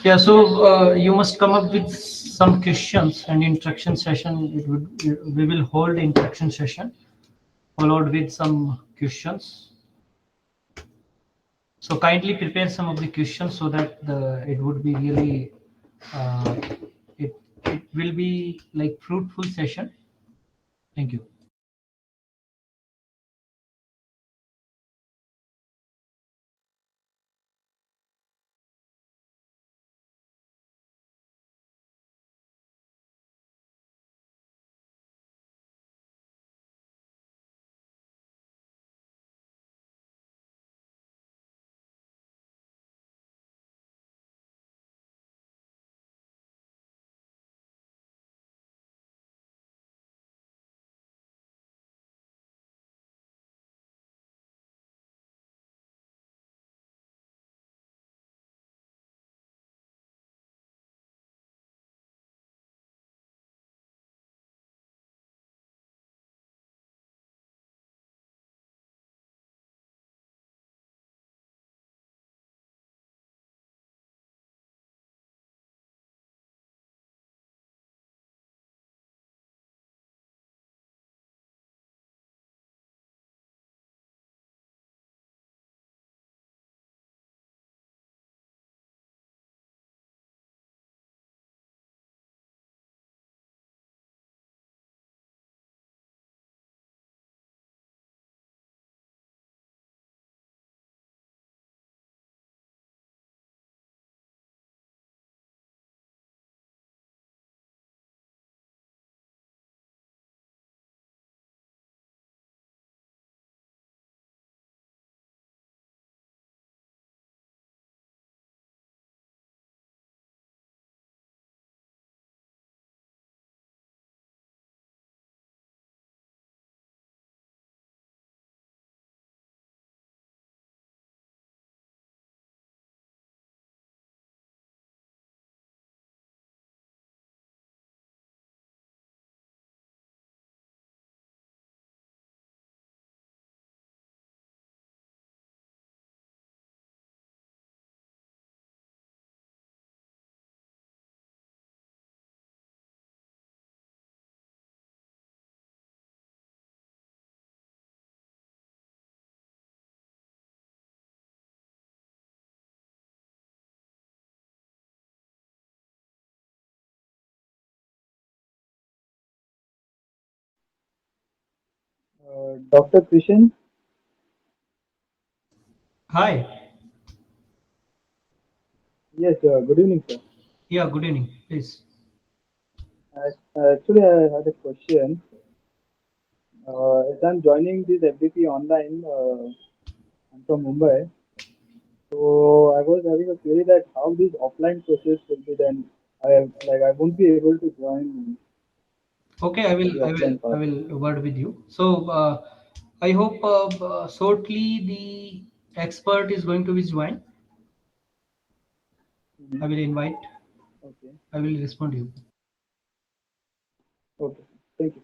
Yeah, so you must come up with some questions and interaction session. We will hold interaction session followed with some questions. So kindly prepare some of the questions so that it would be really uh, it will be like fruitful session. Thank you. Dr. Krishan, Hi. yes, good evening, sir. Yeah. Good evening. Please. Actually, I had a question. As I'm joining this FDP online, I'm from Mumbai, so I was having a query that how this offline process will be then. I won't be able to join Okay. I will. the I will. offline I part. will word with you. So I hope shortly the expert is going to be joined. Mhm. I will invite. Okay, I will respond to you. okay, thank you.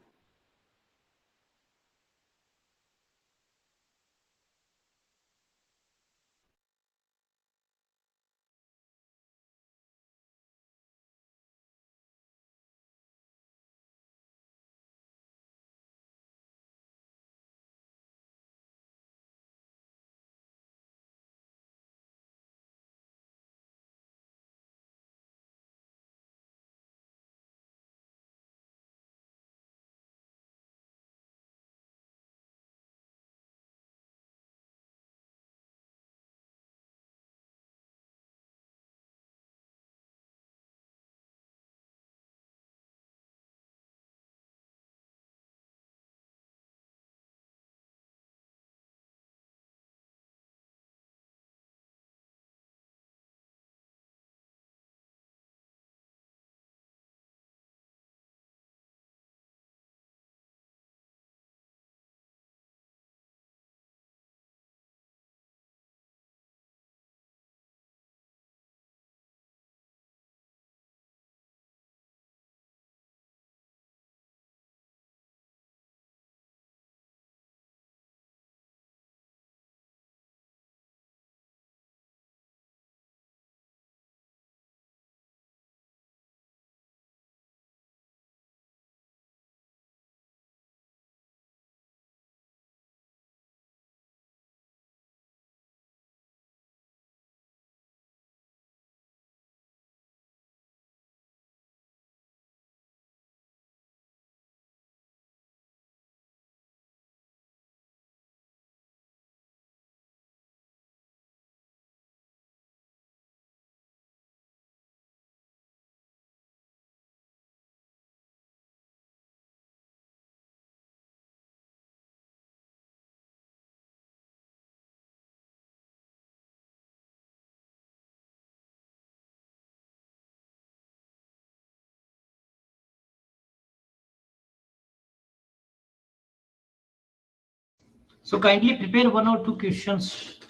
So kindly prepare one or two questions,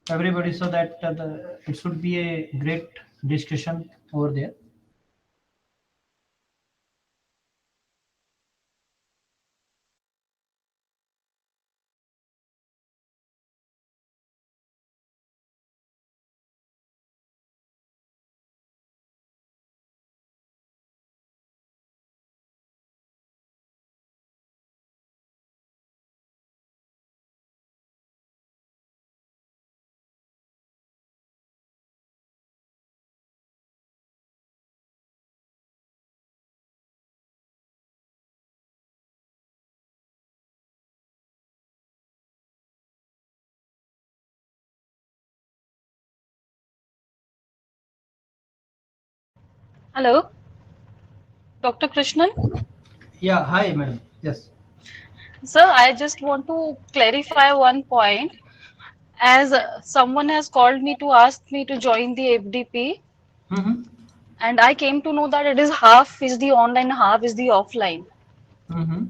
everybody, so that it should be a great discussion over there. Hello, Dr. Krishnan. Yeah, hi, madam. Yes. Sir, I just want to clarify one point. As someone has called me to ask me to join the FDP, Mm-hmm. and I came to know that it is half is the online, half is the offline. Mm-hmm.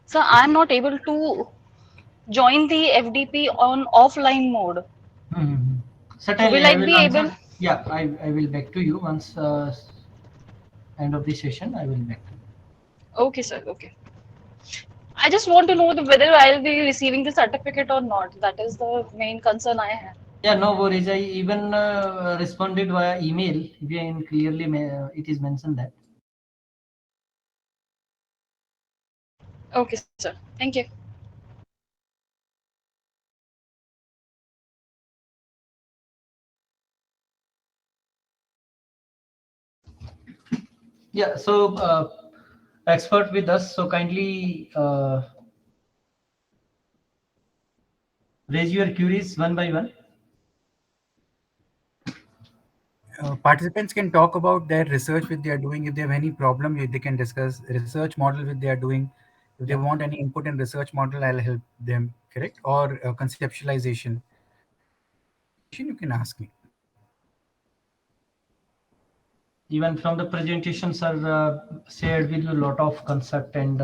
So I'm not able to join the FDP on offline mode. Mm-hmm. So Certainly, will I I will be able? answer. Yeah, I will back to you once end of the session. I will back to you. Okay, sir. Okay. I just want to know whether I'll be receiving the certificate or not. That is the main concern I have. Yeah, no worries. I even responded via email. Again, clearly, it is mentioned that. Okay, sir. Thank you. Yeah. So, expert with us. So kindly raise your queries one by one. Participants can talk about their research which they are doing. If they have any problem, they can discuss research model which they are doing. If they Yeah. want any input in research model, I'll help them, correct? Or conceptualization, you can ask me. Even from the presentations are shared with you a lot of concept and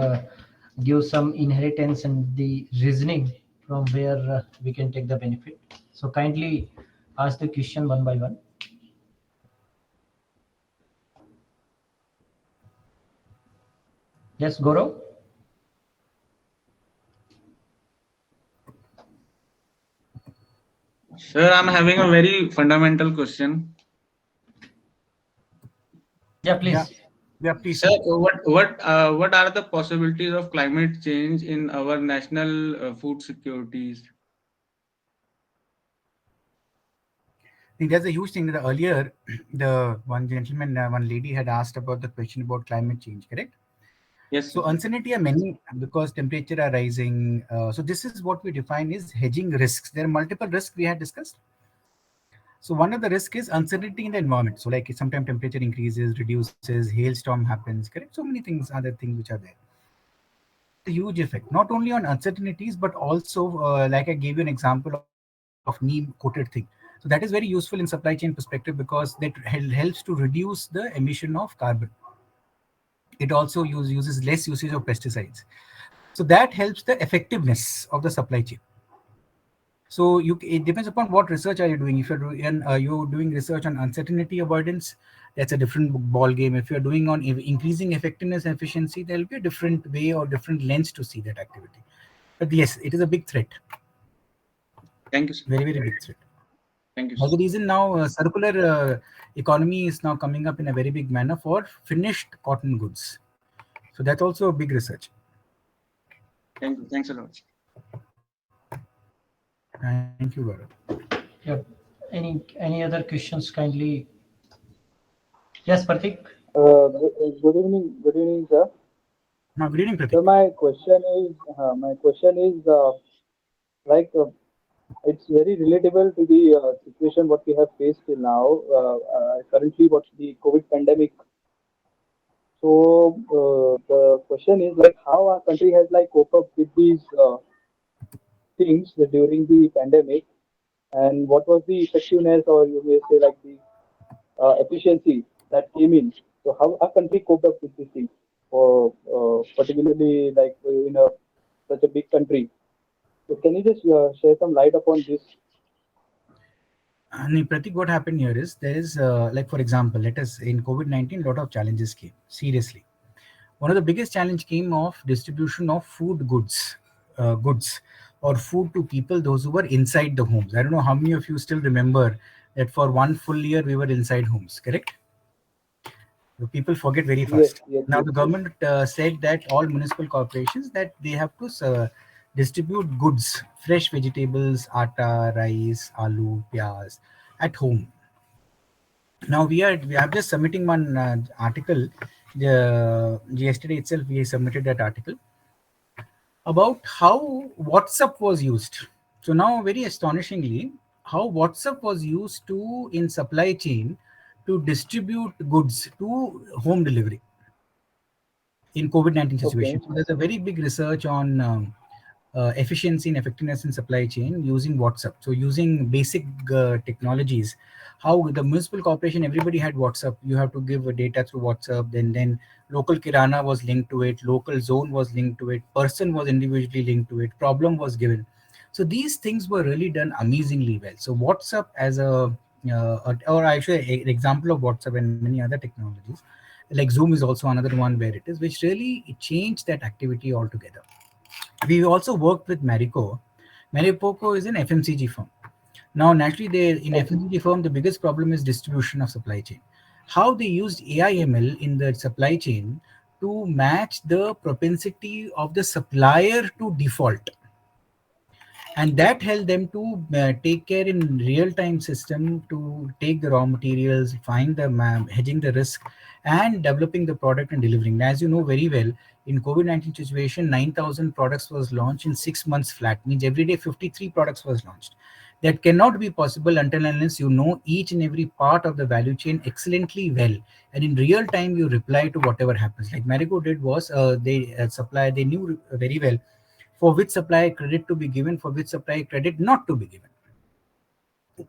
give some inheritance and the reasoning from where we can take the benefit. So kindly ask the question one by one. Yes, Goro. Sir, I'm having a very fundamental question. Yeah, Yeah, please. yeah, please, Sir, sir. what are the possibilities of climate change in our national food securities? I think that's a huge thing. The earlier, the one gentleman, one lady had asked about the question about climate change, correct? Yes, sir. So uncertainty are many because temperature are rising. So this is what we define is hedging risks. There are multiple risks we had discussed. So one of the risk is uncertainty in the environment. So like sometimes temperature increases, reduces, hailstorm happens, correct? So many things, other things which are there. A huge effect, not only on uncertainties, but also like I gave you an example of neem coated thing. So that is very useful in supply chain perspective because that helps to reduce the emission of carbon. It also uses less usage of pesticides. So that helps the effectiveness of the supply chain. So it depends upon what research are you doing. If you're doing research on uncertainty avoidance, that's a different ball game. If you're doing on increasing effectiveness and efficiency, there'll be a different way or different lens to see that activity. But yes, it is a big threat, Thank you, sir. very very big threat. Thank you, That's sir. the reason now circular economy is now coming up in a very big manner for finished cotton goods. So that's also a big research. Thank you. Thanks a lot. Thank you, Gaurav. Yeah. Any other questions? Kindly. Yes, Pratik. Good evening, sir. Now, good evening, Pratik. So my question is like it's very relatable to the situation what we have faced till now. Currently, what the COVID pandemic. So the question is like how our country has like cope up with these things during the pandemic, and what was the effectiveness, or you may say like the efficiency that came in. So how our country coped up with this thing, or particularly like in a such a big country. So can you just share some light upon this? Pratik, what happened here is there is like, for example, let us in COVID-19, a lot of challenges came. Seriously, one of the biggest challenge came of distribution of food goods or food to people, those who were inside the homes. I don't know how many of you still remember that for one full year we were inside homes, correct? The people forget very Yes, fast. yes, Now yes. the government said that all municipal corporations that they have to distribute goods, fresh vegetables, atta, rice, aloo, pyaz at home. Now we are just submitting one article. Yesterday itself we submitted that article about how WhatsApp was used. So now, very astonishingly, how WhatsApp was used to in supply chain to distribute goods to home delivery in COVID-19 Okay. situation. So there's a very big research on efficiency and effectiveness in supply chain using WhatsApp. So using basic technologies, how the municipal corporation, everybody had WhatsApp. You have to give data through WhatsApp. Then local kirana was linked to it. Local zone was linked to it. Person was individually linked to it. Problem was given. So these things were really done amazingly well. So WhatsApp as or actually an example of WhatsApp and many other technologies, like Zoom is also another one where it is, which really changed that activity altogether. We also worked with Marico. Maripoco is an FMCG firm. Now, naturally, in Okay. FMCG firm, the biggest problem is distribution of supply chain. How they used AI/ML in the supply chain to match the propensity of the supplier to default, and that helped them to take care in real time system to take the raw materials, find the hedging the risk, and developing the product and delivering. As you know very well, in COVID-19 situation, 9,000 products was launched in 6 months flat, means every day 53 products was launched. That cannot be possible until unless you know each and every part of the value chain excellently well, and in real time you reply to whatever happens. Like Marico did was they knew very well for which supplier credit to be given, for which supplier credit not to be given,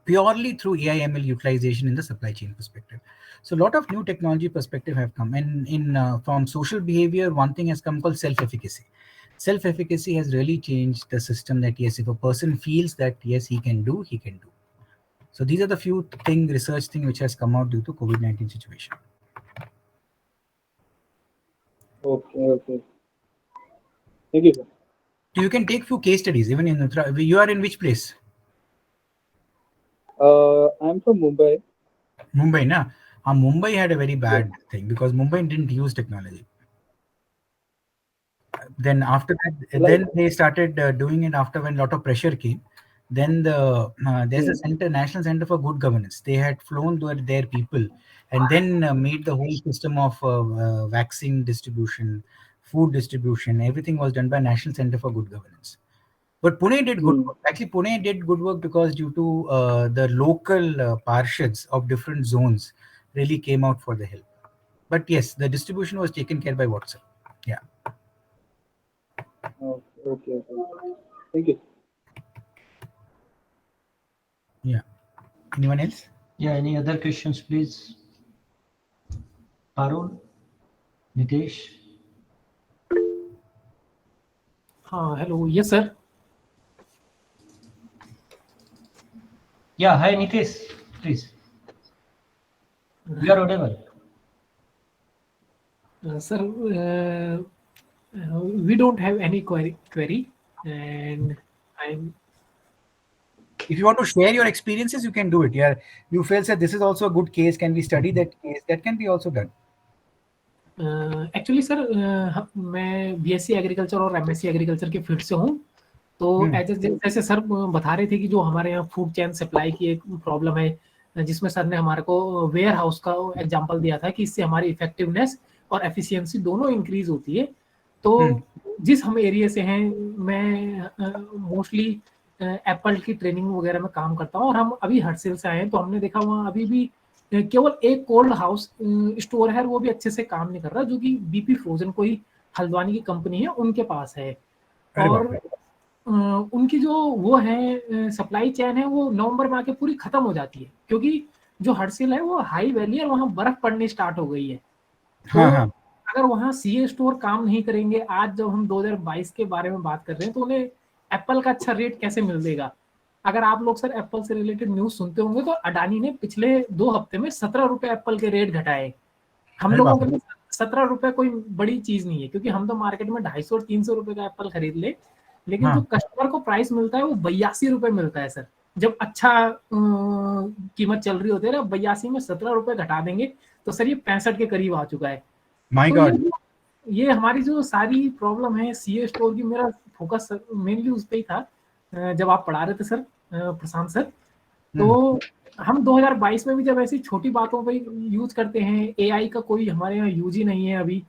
purely through AI/ML utilization in the supply chain perspective. So a lot of new technology perspective have come, and in from social behavior, one thing has come called self-efficacy. Self-efficacy has really changed the system. That yes, if a person feels that yes he can do, he can do. So these are the few research thing which has come out due to COVID-19 situation. Okay. Okay. Thank you, sir. You can take few case studies even in you are in which place? I'm from Mumbai. Mumbai, na? Mumbai had a very Yes. bad thing because Mumbai didn't use technology. Then after that, Like. then they started doing it after when a lot of pressure came. Then there's a National Center for Good Governance. They had flown their people and then made the whole system of vaccine distribution, food distribution. Everything was done by National Center for Good Governance. But Pune did good work. Actually, Pune did good work because due to the local parshads of different zones really came out for the help. But yes, the distribution was taken care by WhatsApp. Yeah. Okay. Okay. Okay. Thank you. Yeah. Anyone else? Yeah, any other questions, please? Parul, Nitesh? Hello. Yes, sir. Yeah, hi Nitesh, please. You are audible. Sir, we don't have any query, and I'm. If you want to share your experiences, you can do it. Yeah, you feel that this is also a good case. Can we study that case? That can be also done. Actually sir मैं BSc agriculture और MSc agriculture के field से हूँ, तो जैसे sir बता रहे थे कि जो हमारे यहाँ फूड चेन सप्लाई की एक प्रॉब्लम है, जिसमें सर ने हमारे को वेयर हाउस का एग्जांपल दिया था कि इससे हमारी इफेक्टिवनेस और एफिशिएंसी दोनों इंक्रीज होती है। तो जिस हम एरिया से हैं, मैं मोस्टली एप्पल की ट्रेनिंग वगैरह में काम करता हूँ, और हम अभी हर्सिल से आए हैं, तो हमने देखा वहाँ अभी भी केवल एक कोल्ड हाउस स्टोर है, वो भी अच्छे से काम नहीं कर रहा, जो कि बीपी फ्रोजन कोई हल्द्वानी की कंपनी है उनके पास है। और उनकी जो वो है सप्लाई चेन है, वो नवंबर में आके पूरी खत्म हो जाती है, क्योंकि जो हर्सिल है वो हाई वैली है और वहाँ बर्फ पड़नी स्टार्ट हो गई है। तो अगर वहाँ सीए स्टोर काम नहीं करेंगे, आज जब हम 2022 के बारे में बात कर रहे हैं, तो उन्हें एप्पल का अच्छा रेट कैसे मिलेगा। अगर आप लोग सर एप्पल से रिलेटेड न्यूज सुनते होंगे तो अडानी ने पिछले 2 हफ्ते में 17 रुपए एप्पल के रेट घटाए। हम अरे लोगों बाप के लिए 17 रुपए कोई बड़ी चीज नहीं है, क्योंकि हम तो मार्केट में 250 और 300 रुपए का एप्पल खरीद ले, लेकिन जो हाँ कस्टमर को प्राइस मिलता है वो 82 रुपए मिलता है सर। जब अच्छा कीमत चल रही होती है ना, 82 में 17 रुपए घटा देंगे तो सर ये 65 के करीब आ चुका है। माय तो गॉड। ये हमारी जो सारी प्रॉब्लम है सीए स्टोर की, मेरा फोकस मेनली उस पर ही था जब आप पढ़ा रहे थे सर, प्रशांत सर। तो हम 2022 में भी जब ऐसी छोटी बातों पे यूज करते हैं, एआई का कोई हमारे यहाँ यूज ही नहीं है अभी।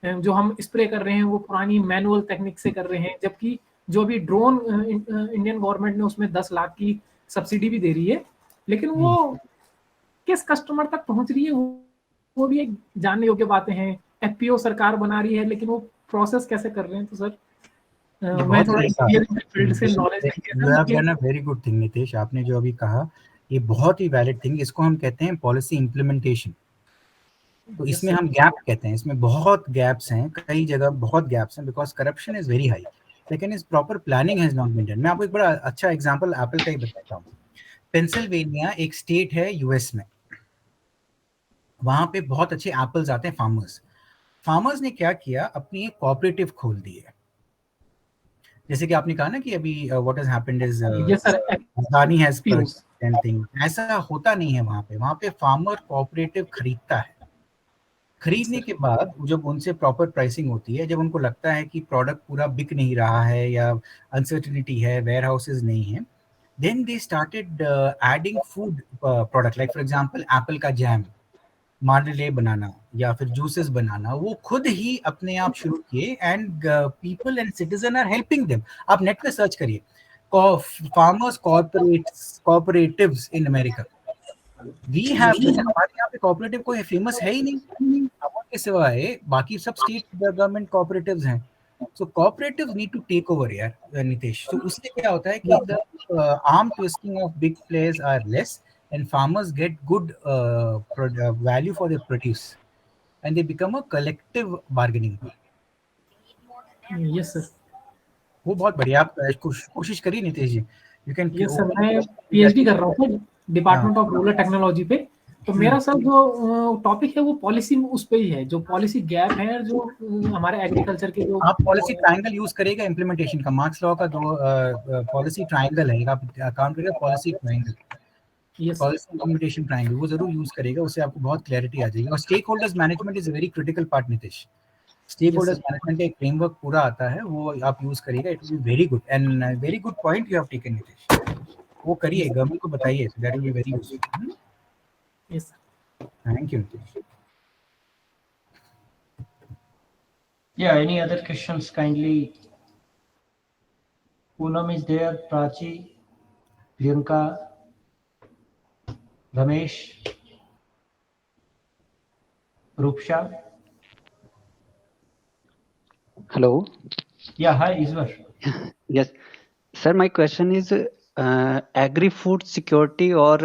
जो हम स्प्रे कर रहे हैं वो पुरानी मैनुअल टेक्निक से कर रहे हैं, जबकि जो अभी ड्रोन इंडियन गवर्नमेंट ने उसमें 10 लाख की सब्सिडी भी दे रही है, लेकिन वो किस कस्टमर तक पहुंच रही है वो भी एक जानने योग्य बातें हैं। एफपीओ सरकार बना रही है, लेकिन वो प्रोसेस कैसे कर रहे हैं तो सर ये मैं बहुत थोड़ा सही कहा। फील्ड से नॉलेज नहीं है यू सर, हैव लेकिन done a very good thing Nitesh, आपने जो अभी कहा ये बहुत ही वैलिड थिंग, इसको हम कहते हैं पॉलिसी इम्प्लीमेंटेशन। तो Yes, इसमें sir. हम गैप कहते हैं, इसमें बहुत गैप्स हैं, कई जगह बहुत गैप्स हैं because corruption is very high, लेकिन इस proper planning has not been done. मैं आपको एक बड़ा अच्छा एग्जांपल एप्पल का ही बताता हूँ। पेंसिल्वेनिया एक स्टेट है यूएस में, वहां पे बहुत अच्छे एप्पल्स आते हैं। फार्मर्स ने क्या किया, अपनी एक कोऑपरेटिव खोल दी है। जैसे कि आपने कहा ना कि अभी what has happened is Yes, sir. Adani has FPOs. Thing, ऐसा होता नहीं है वहां पे फार्मर कोऑपरेटिव खरीदता है। खरीदने के बाद जब उनसे प्रॉपर प्राइसिंग होती है, जब उनको लगता है कि प्रोडक्ट पूरा बिक नहीं रहा है या अनसर्टिनिटी है, वेयर हाउसेज नहीं है, then they started adding food product, like for example apple का जैम, मार्मलेड बनाना या फिर जूसेस बनाना, वो खुद ही अपने आप शुरू किए। And people and citizen are helping them. आप नेट पे सर्च करिए farmers cooperatives in America. We have, जैसे हमारे यहाँ पे कोऑपरेटिव कोई फेमस है ही नहीं, अमूल के सिवाय बाकी सब स्टेट गवर्नमेंट कोऑपरेटिव्स हैं। So cooperatives need to take over यार नितेश। तो उससे क्या होता है कि the arm twisting of big players are less and farmers get good value for their produce and they become a collective bargaining power. Yes, sir. वो बहुत बढ़िया। आप कोशिश करिए नितेश जी, यू कैन। Yes, sir. मैं पीएचडी कर रहा हूँ sir, department of rural technology पे। तो मेरा सर जो टॉपिक है वो पॉलिसी उस पे ही है, जो पॉलिसी गैप है जो हमारे एग्रीकल्चर के जो आप पॉलिसी ट्रायंगल यूज करिएगा इम्प्लीमेंटेशन का। मार्क्स लॉ का दो पॉलिसी ट्रायंगल है, आप काम करिएगा policy triangle, policy implementation triangle, वो जरूर यूज करेगा, उससे आपको बहुत क्लैरिटी आ जाएगी। और stakeholders management is a very critical part Nitesh. Stakeholders management का एक फ्रेमवर्क पूरा आता है, वो आप यूज करिएगा, it will be very good and very good point you have taken Nitesh. वो करिए, गवर्नमेंट को बताइए, that will be very useful. Yes thank you Nitesh. Yeah, any other questions kindly? Poonam is there, Prachi, Priyanka, Ramesh, Rupsha. Hello. Yeah, hi Iswar. Yes, sir. My question is agri-food security or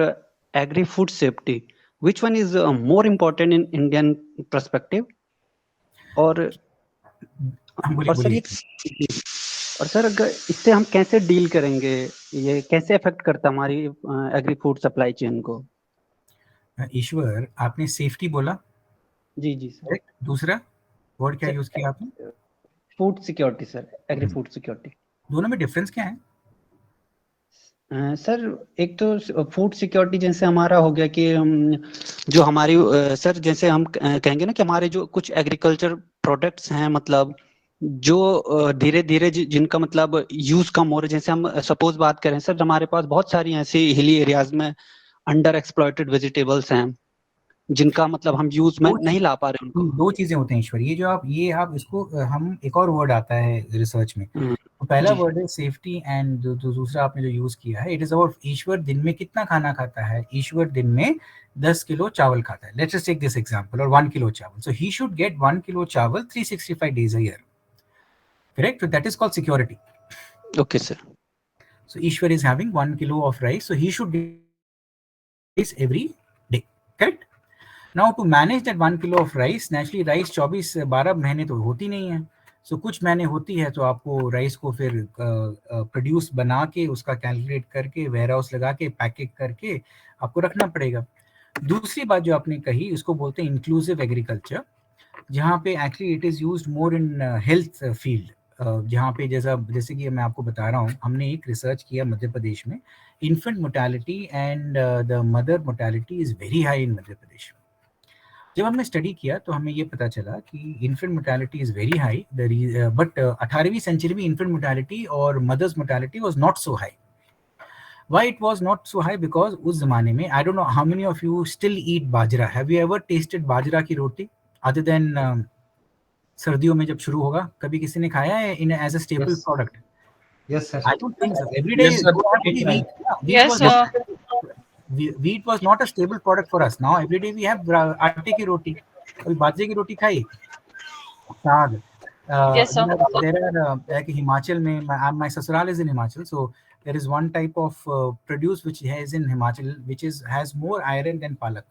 agri-food safety. Which one is more important in Indian perspective? और sir ये और sir अगर इससे हम कैसे deal करेंगे, ये कैसे अफेक्ट करता हमारी एग्री फूड सप्लाई चेन को? ईश्वर, आपने सेफ्टी बोला? जी जी सर। दूसरा वर्ड क्या यूज किया आपने? Food security sir, agri food security. दोनों में डिफरेंस क्या है? सर एक तो फूड सिक्योरिटी जैसे हमारा हो गया कि जो हमारी सर जैसे हम कहेंगे ना कि हमारे जो कुछ एग्रीकल्चर प्रोडक्ट्स हैं, मतलब जो धीरे धीरे जिनका मतलब यूज कम हो रहा है। जैसे हम सपोज बात करें सर, हमारे पास बहुत सारी ऐसी हिली एरियाज में अंडर एक्सप्लॉइटेड वेजिटेबल्स हैं जिनका मतलब हम यूज में नहीं ला पा रहे उनको। दो चीजें होते हैं ईश्वर, ये आप इसको हम एक और वर्ड आता है रिसर्च में। तो पहला वर्ड है सेफ्टी एंड दूसरा आपने जो यूज किया है, इट इज अबाउट ईश्वर दिन में कितना खाना खाता है। ईश्वर दिन में 10 किलो चावल खाता है, let's just take this example, और 1 किलो चावल, so he should get 1 kilo चावल 365 days a year, correct? So that is called security. Okay sir. So Ishwar is having 1 kilo of rice, so he should get rice every day, correct? Now to manage that 1 kilo of rice, naturally rice 12 महीने तो होती नहीं है, सो कुछ महीने होती है तो आपको राइस को फिर प्रोड्यूस बना के उसका कैलकुलेट करके वेयर हाउस लगा के पैकेज करके आपको रखना पड़ेगा। दूसरी बात जो आपने कही उसको बोलते हैं इंक्लूसिव एग्रीकल्चर, जहाँ पे actually it is used more in health field, जहाँ पे जैसे कि मैं आपको बता रहा हूँ, हमने एक रिसर्च किया मध्य प्रदेश में, infant mortality and the mother mortality is very high in Madhya Pradesh. जब हमने स्टडी किया तो हमें ये पता चला कि infant mortality is very high, but 18वीं सेंचुरी में इन्फेंट मोर्टेलिटी और mothers mortality was not so high. Why it was not so high? Because उस जमाने में, I don't know how many of you still eat bajra. Have you ever tasted बाजरा की रोटी? Other than सर्दियों में जब शुरू होगा, कभी किसी ने खाया है in as a staple Yes. product? Yes, sir. I don't think so. Every day Yes, sir. you have to be wheat. Wheat Yes, was sir. wheat was not a stable product for us. Now every day we have आटे की रोटी, कभी बाजरे की रोटी खाई, साग. Yes, sir. There are like Himachal में, my ससुराल is in Himachal, so there is one type of produce which is in Himachal which has more iron than palak.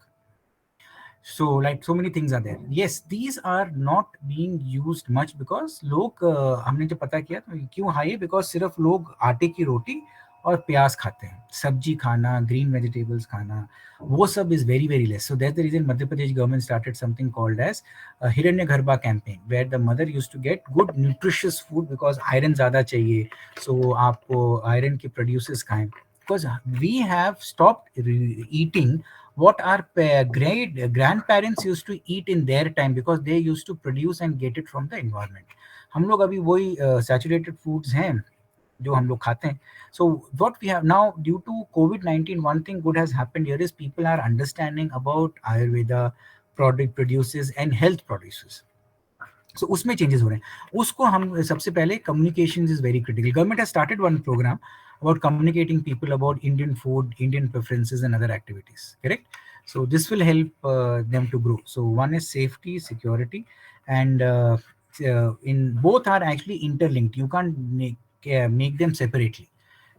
So like so many things are there. Yes, these are not being used much because लोग हमने जब पता किया तो क्यों high है, because सिर्फ लोग आटे की रोटी और प्याज खाते हैं, सब्जी खाना, ग्रीन वेजिटेबल्स खाना, वो सब is very very less. So that's the reason Madhya Pradesh government started something called as हिरण्य गर्भा campaign, where the mother used to get good nutritious food because iron ज़्यादा चाहिए, so आपको iron के produces खाएं, because we have stopped eating what our great grandparents used to eat in their time because they used to produce and get it from the environment. हम लोग अभी वही saturated foods हैं जो हम लोग खाते हैं. So what we have now, due to COVID-19, one thing good has happened here is people are understanding about Ayurveda product produces and health produces. So उसमें changes हो रहे हैं. उसको हम सबसे पहले communications is very critical. Government has started one program about communicating people about Indian food, Indian preferences and other activities. Correct? So this will help them to grow. So one is safety, security, and in both are actually interlinked. You can't make them separately.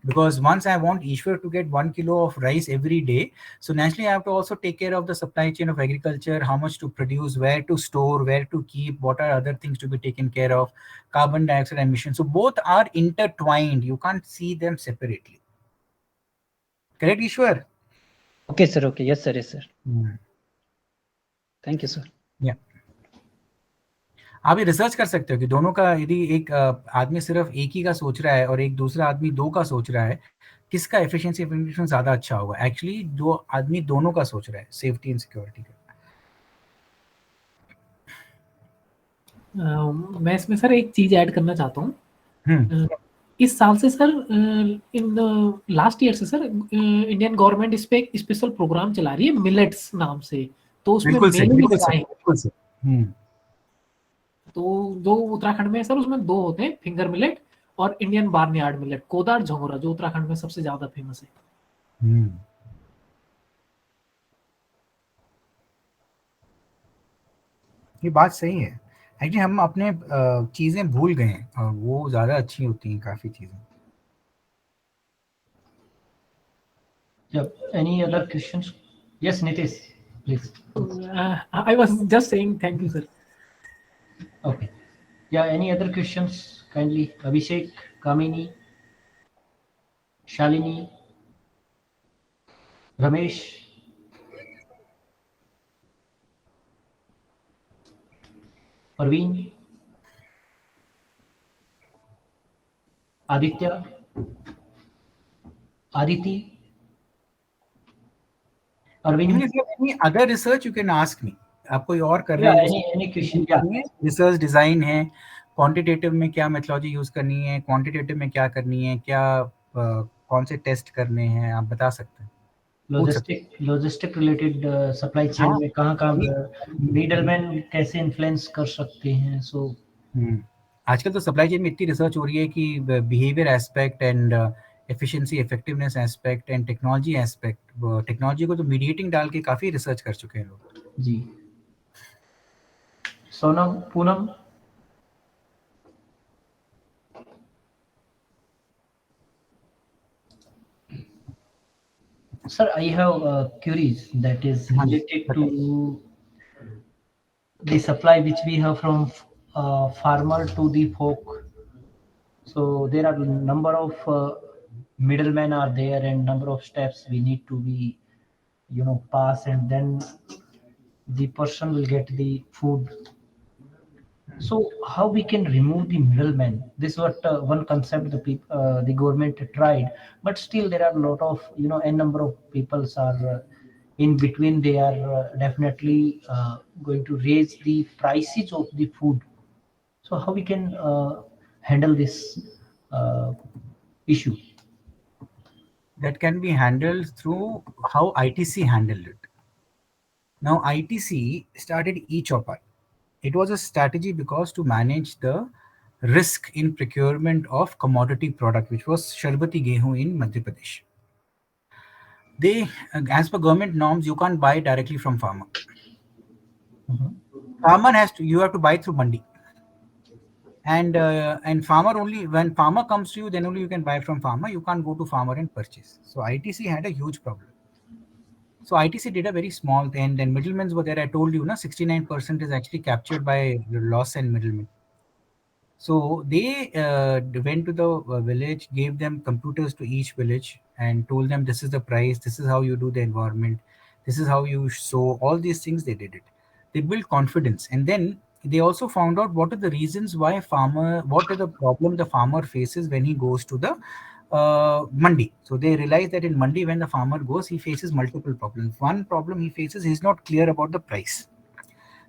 Because once I want Ishwar to get 1 kilo of rice every day, so naturally I have to also take care of the supply chain of agriculture, how much to produce, where to store, where to keep, what are other things to be taken care of, carbon dioxide emissions. So both are intertwined. You can't see them separately. Correct, Ishwar? Okay, sir. Okay. Yes, sir. Yes, sir. Thank you, sir. Yeah. आप ये research कर सकते हो कि दोनों का, यदि एक आदमी सिर्फ एक ही का सोच रहा है और एक दूसरा आदमी दो का सोच रहा है, किसका एफिशिएंसी एफिशिएंसी ज्यादा अच्छा होगा. एक्चुअली दो आदमी दोनों का सोच रहा है, सेफ्टी एंड सिक्योरिटी का. मैं इसमें सर एक चीज ऐड करना चाहता हूँ. इस साल से सर, इन लास्ट ईयर से सर, इंडियन गवर्नमेंट इस पे एक स्पेशल प्रोग्राम चला रही है मिलेट्स नाम से. तो उसमें तो जो उत्तराखंड में है सर, उसमें दो होते हैं, फिंगर मिलेट और इंडियन बार्नयार्ड मिलेट, कोदार झंगोरा, जो उत्तराखंड में सबसे ज्यादा फेमस है. ये बात सही है. एक्चुअली हम अपने चीजें भूल गए हैं और वो ज्यादा अच्छी होती हैं काफी चीजें. Any other questions? Yes, Nitish, please. I was just saying thank you, sir. Okay. Yeah, any other questions? Kindly, Abhishek, Kamini, Shalini, Ramesh, Parveen, Aditya, Aditi, Arvind. Even if you have any other research, you can ask me. आप कोई और कर रहे Yeah, हैं, any question? Yeah. Research design है, quantitative में क्या methodology use करनी है, क्वांटिटेटिव में क्या करनी है, क्या कौन से टेस्ट करने हैं, आप बता सकते हैं. लॉजिस्टिक रिलेटेड सप्लाई चेन में कहाँ मिडलमैन कैसे इन्फ्लुएंस कर सकते हैं. सो आजकल तो सप्लाई चेन में इतनी रिसर्च हो रही है कि behaviour aspect and efficiency effectiveness aspect and technology aspect, technology को तो मीडिएटिंग डाल के काफी रिसर्च कर चुके हैं लोग. जी. Sonam, Poonam, sir, I have queries that is related to the supply which we have from farmer to the folk. So there are number of middlemen are there, and number of steps we need to be, pass, and then the person will get the food. So how we can remove the middleman? This is what one concept the government tried, but still there are a lot of, n number of peoples are in between. They are definitely going to raise the prices of the food. So how we can handle this uh, issue? That can be handled through how ITC handled it. Now, ITC started e-chopper. It was a strategy because to manage the risk in procurement of commodity product, which was Sharbati Gehu in Madhya Pradesh. They, as per government norms, you can't buy directly from farmer. Farmer you have to buy through mandi. And farmer only, when farmer comes to you, then only you can buy from farmer. You can't go to farmer and purchase. So ITC had a huge problem. So ITC did a very small thing, and middlemen were there. I told you, 69% is actually captured by loss and middlemen. So they went to the village, gave them computers to each village, and told them this is the price, this is how you do the environment, this is how you sow. All these things they did it. They built confidence, and then they also found out what are the reasons why what are the problem the farmer faces when he goes to the mandi. So they realized that in mandi, when the farmer goes, he faces multiple problems. One problem he faces, he's not clear about the price.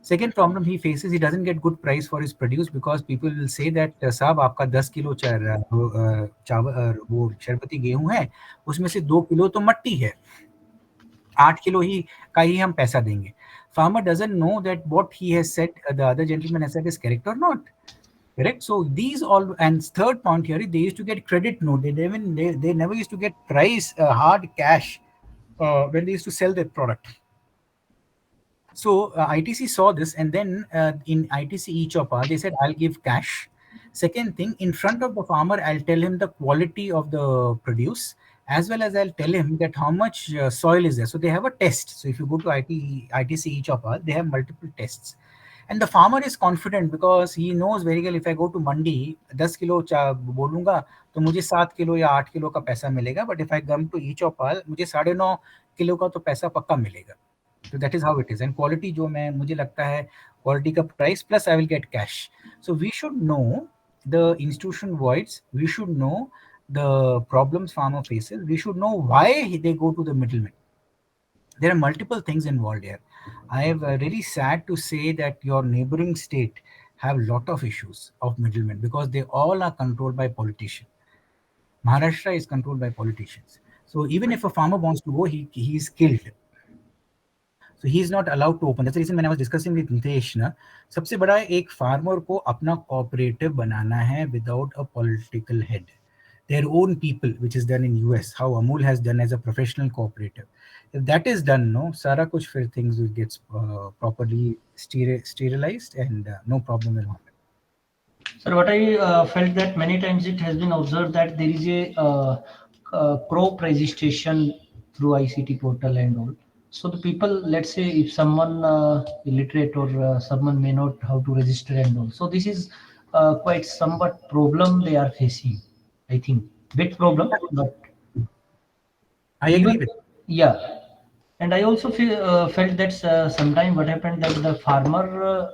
Second problem he faces, he doesn't get good price for his produce because people will say that साहब आपका 10 kilo चावल वो शरबती गेहूं है, उसमें से 2 kilo तो मट्टी है, 8 किलो ही का ही हम पैसा देंगे. Farmer doesn't know that what he has said, the other gentleman has said is correct or not. Correct. So these all, and third point here, they used to get credit note. They never used to get price hard cash when they used to sell their product. So ITC saw this, and then in ITC e-chopper, they said, I'll give cash. Second thing, in front of the farmer, I'll tell him the quality of the produce, as well as I'll tell him that how much soil is there. So they have a test. So if you go to ITC e-chopper, they have multiple tests. And the farmer is confident because he knows very well, if I go to mandi, 10 kilo बोलूंगा तो मुझे 7 kilo या 8 kilo का पैसा मिलेगा. But if I come to e-chopper, मुझे 9.5 kilo का तो पैसा पक्का मिलेगा. So that is how it is. And quality जो मुझे लगता है quality का price plus I will get cash. So we should know the institution voids. We should know the problems farmer faces. We should know why they go to the middleman. There are multiple things involved here. I am really sad to say that your neighboring state have a lot of issues of middlemen because they all are controlled by politicians. Maharashtra is controlled by politicians. So even if a farmer wants to go, he is killed. So he is not allowed to open. That's the reason when I was discussing with Nitesh, सबसे बड़ा एक farmer को अपना cooperative बनाना है without a political head. Their own people, which is done in US, how Amul has done as a professional cooperative. If that is done, सारा कुछ फिर things will get properly sterilized and no problem will happen. Sir, what I felt that many times it has been observed that there is a crop registration through ICT portal and all. So the people, let's say if someone illiterate or someone may not how to register and all. So this is quite somewhat problem they are facing. I think big problem, but I agree with. Yeah, and I also felt that sometime what happened that the farmer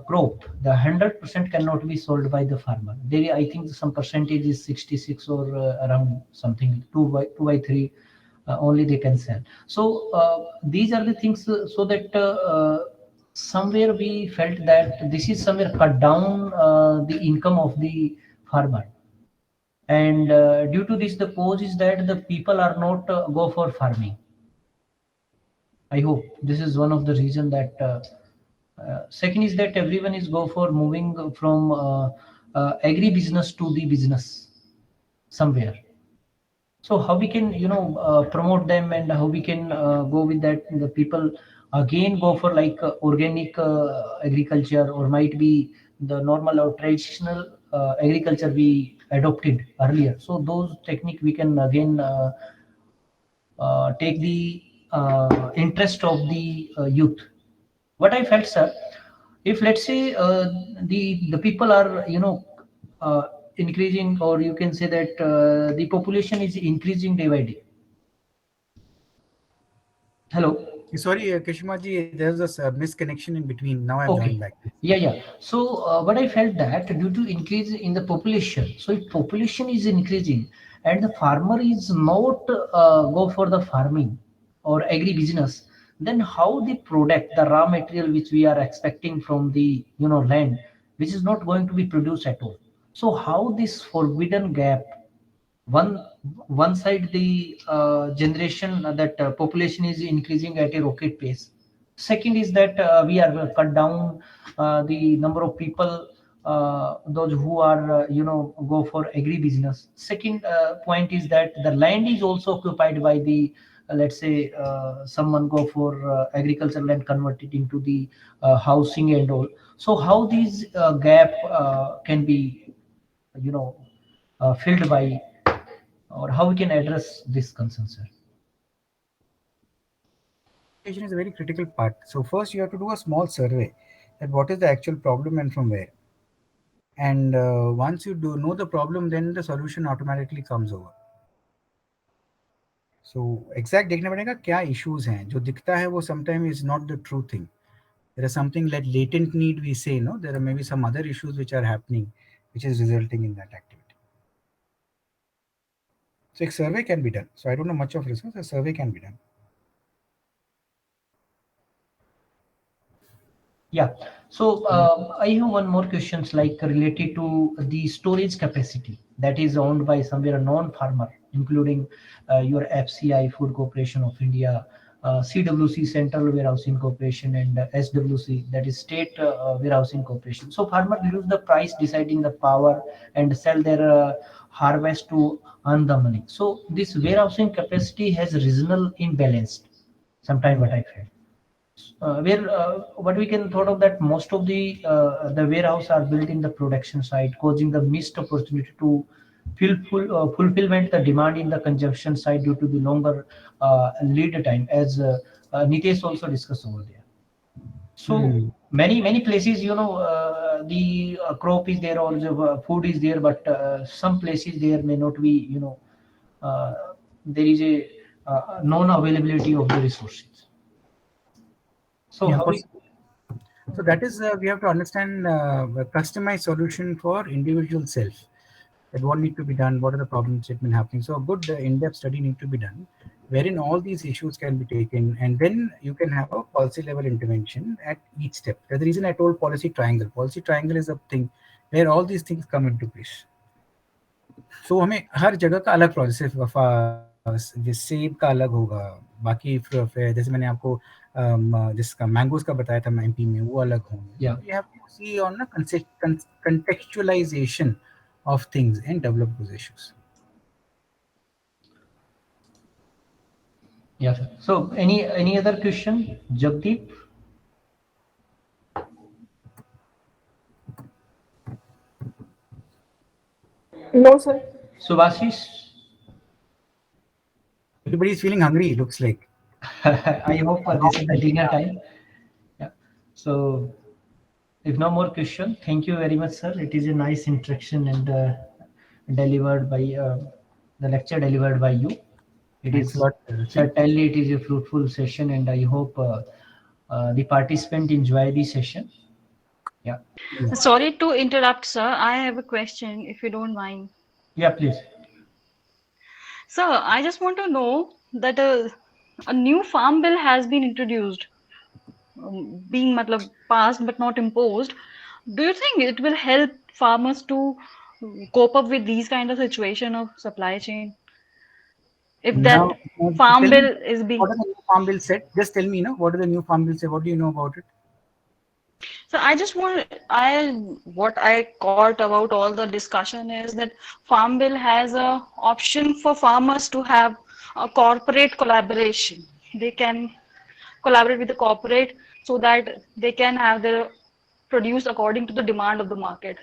crop, the 100% cannot be sold by the farmer. There, I think some percentage is 66 or around something 2 by 3 only they can sell. So these are the things so that somewhere we felt that this is somewhere cut down the income of the farmer. And due to this, the cause is that the people are not go for farming. I hope this is one of the reason that second is that everyone is go for moving from agri business to the business somewhere. So how we can promote them and how we can go with that the people again go for like organic agriculture or might be the normal or traditional agriculture we adopted earlier. So those technique we can again take the interest of the youth. What I felt, sir, if let's say the people are uh, increasing, or you can say that the population is increasing day by day. Hello. Sorry, Kishmaji, there's a misconnection in between. Now I've Okay. joined back. Yeah. So but I felt that due to increase in the population, so if population is increasing and the farmer is not go for the farming or agri business, then how the product, the raw material which we are expecting from the land, which is not going to be produced at all. So how this forbidden gap, one one side the generation that population is increasing at a rocket pace. Second is that we are cut down the number of people, those who are go for agri business. Second point is that the land is also occupied by the let's say someone go for agricultural and convert it into the housing and all. So how these gap can be you know filled by, or how we can address this concern, sir? Is a very critical part. So first you have to do a small survey that what is the actual problem and from where. And once you do know the problem, then the solution automatically comes over. So exact देखना पड़ेगा क्या issues हैं. जो दिखता है वो sometimes is not the true thing. There is something like latent need we say, no, there are maybe some other issues which are happening which is resulting in that activity. So a survey can be done. So I don't know much of research, a survey can be done. Yeah. So I have one more questions like related to the storage capacity that is owned by somewhere a non-farmer, including your FCI, Food Corporation of India, CWC, Central Warehousing Corporation, and SWC, that is State Warehousing Corporation. So farmer use the price deciding the power and sell their harvest to earn the money. So this warehousing capacity has regional imbalanced. Sometime what I felt. Where what we can thought of that most of the warehouse are built in the production side, causing the missed opportunity to fulfillment the demand in the consumption side due to the longer lead time, as Nitesh also discussed over there. So many places, the crop is there or the food is there, but some places there may not be, uh, there is a non-availability of the resources. So Yeah, how we, so that is we have to understand a customized solution for individual self. That what need to be done, what are the problems that been happening. So a good in-depth study need to be done, wherein all these issues can be taken, and then you can have a policy level intervention at each step. That's the reason I told policy triangle. Policy triangle is a thing where all these things come into place. So हमें हर जगह का अलग process, सेब का अलग होगा, बाकी जैसे मैंने आपको जिसका मैंगोज का बताया था एमपी में, वो अलग होंगे. Yeah. You have to see on a contextualization of things and develop those issues. Yeah, sir. So any other question, Jagdeep? No, sir. Subhashish? Everybody is feeling hungry, looks like. I hope this is the dinner time. Yeah. So if no more question, thank you very much, sir. It is a nice introduction and delivered by the lecture delivered by you. It Thanks is a lot. certainly it is a fruitful session, and I hope the participant enjoy the session. Yeah. Sorry to interrupt, sir. I have a question, if you don't mind. Yeah, please. Sir, I just want to know that a new farm bill has been introduced, being matlab, passed but not imposed. Do you think it will help farmers to cope up with these kind of situation of supply chain? If that Now, farm tell me, bill is being... what are the new farm bill said? Just tell me, what are the new farm bill say? What do you know about it? So I just want, what I caught about all the discussion is that Farm Bill has a option for farmers to have a corporate collaboration. They can collaborate with the corporate so that they can have their produce according to the demand of the market.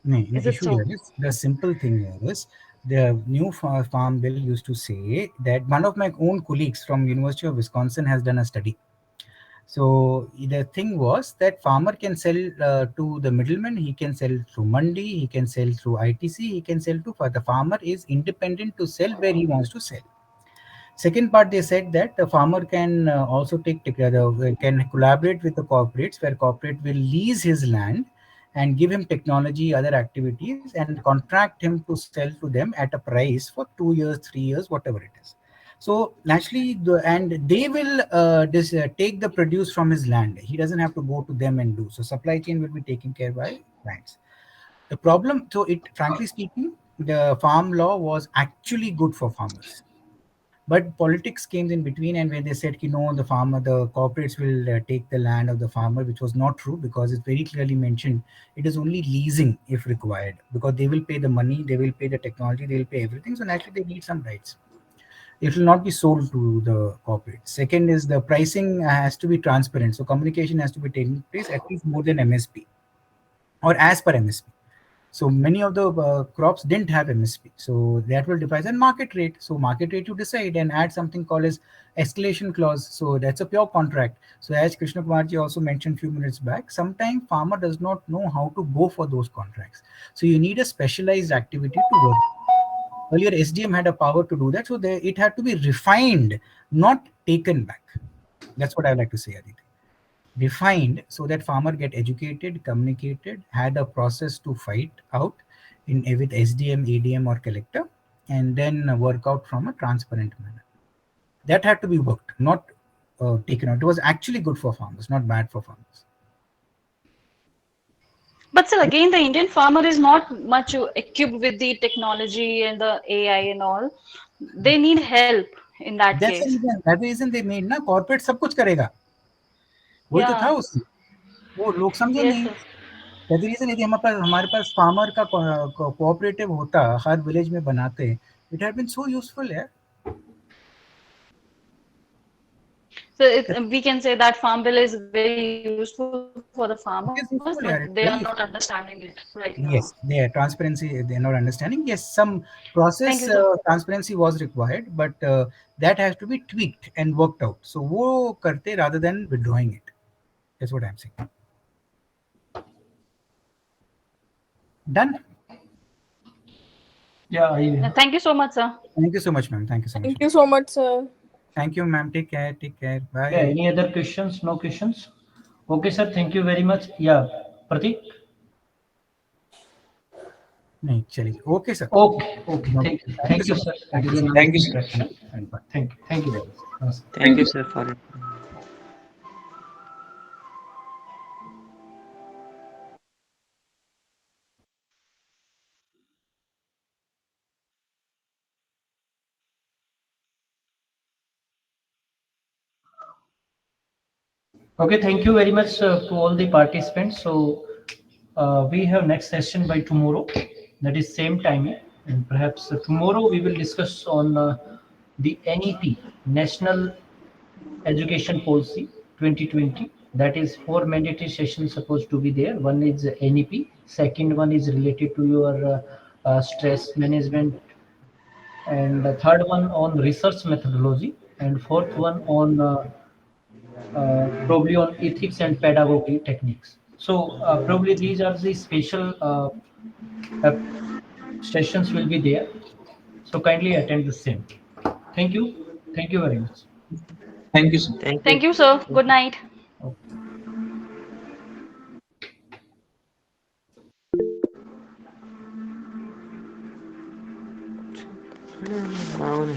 No, Is it issue so? here is the simple thing is the new farm bill used to say that one of my own colleagues from University of Wisconsin has done a study. So the thing was that farmer can sell to the middleman, he can sell through mandi, he can sell through ITC, he can sell to, for the farmer is independent to sell where he wants to sell. Second part, they said that the farmer can also take together, can collaborate with the corporates, where corporate will lease his land and give him technology, other activities, and contract him to sell to them at a price for 2 years, 3 years, whatever it is. So naturally, and they will take the produce from his land. He doesn't have to go to them and do. So supply chain will be taken care by clients. The problem, so it, frankly speaking, the farm law was actually good for farmers, but politics came in between, and when they said, no, the farmer, the corporates will take the land of the farmer, which was not true, because it's very clearly mentioned it is only leasing if required, because they will pay the money, they will pay the technology, they will pay everything. So naturally, they need some rights. It will not be sold to the corporate. Second is the pricing has to be transparent. So communication has to be taking place at least more than MSP or as per MSP. So many of the crops didn't have MSP. So that will define and market rate. So market rate you decide and add something called as escalation clause. So that's a pure contract. So as Krishna Kumarji also mentioned a few minutes back, sometimes farmer does not know how to go for those contracts. So you need a specialized activity to work. Earlier SDM had a power to do that. So it had to be refined, not taken back. That's what I like to say, Aditi. Refined so that farmer get educated, communicated, had a process to fight out in with SDM, ADM or collector, and then work out from a transparent manner. That had to be worked, not taken out. It was actually good for farmers, not bad for farmers. But still, again, the Indian farmer is not much equipped with the technology and the AI and all. They need help in that That's the case. reason. That's the reason they made ना corporate सब कुछ करेगा. वही तो था Yeah. उसमें. वो लोग समझे Yes, नहीं. yes. दैट रीजन यदि हमारे पास फार्मर का कोऑपरेटिव होता, हर विलेज में बनाते, it had been so useful है. So we can say that farm bill is very useful for the farmers, but It is they are useful, not yeah, it's very understanding useful. it right now. Yes, their transparency, they're not understanding. Yes, some Thank you, process sir. transparency was required, but that has to be tweaked and worked out. So वो करते rather than withdrawing it. That's what I'm saying. Done. Yeah, Thank you so much, sir. Thank you so much, ma'am. Thank you so much. Thank you so much, sir. Thank you, ma'am. Take care. Take care. yeah. Bye. Any other questions? No questions? Okay, sir. Thank you very much. Yeah, Pratik. नहीं चलिए. Okay, sir. Okay, okay. No, Thank you. thank you Thank you, so much. sir. Thank It you is so a much. nice Thank you, sir. interaction. And thank you. Thank you very much. Namaste. Thank you, sir, for it. Okay, thank you very much to all the participants. So we have next session by tomorrow. That is same timing, and perhaps tomorrow we will discuss on the NEP, National Education Policy 2020. That is four mandatory sessions supposed to be there. One is NEP. Second one is related to your stress management, and the third one on research methodology, and fourth one on probably on ethics and pedagogy techniques. So probably these are the special uh, sessions will be there. So kindly attend the same. Thank you. Thank you very much. Thank you, sir. Thank Thank you. you, sir. Good night. Okay.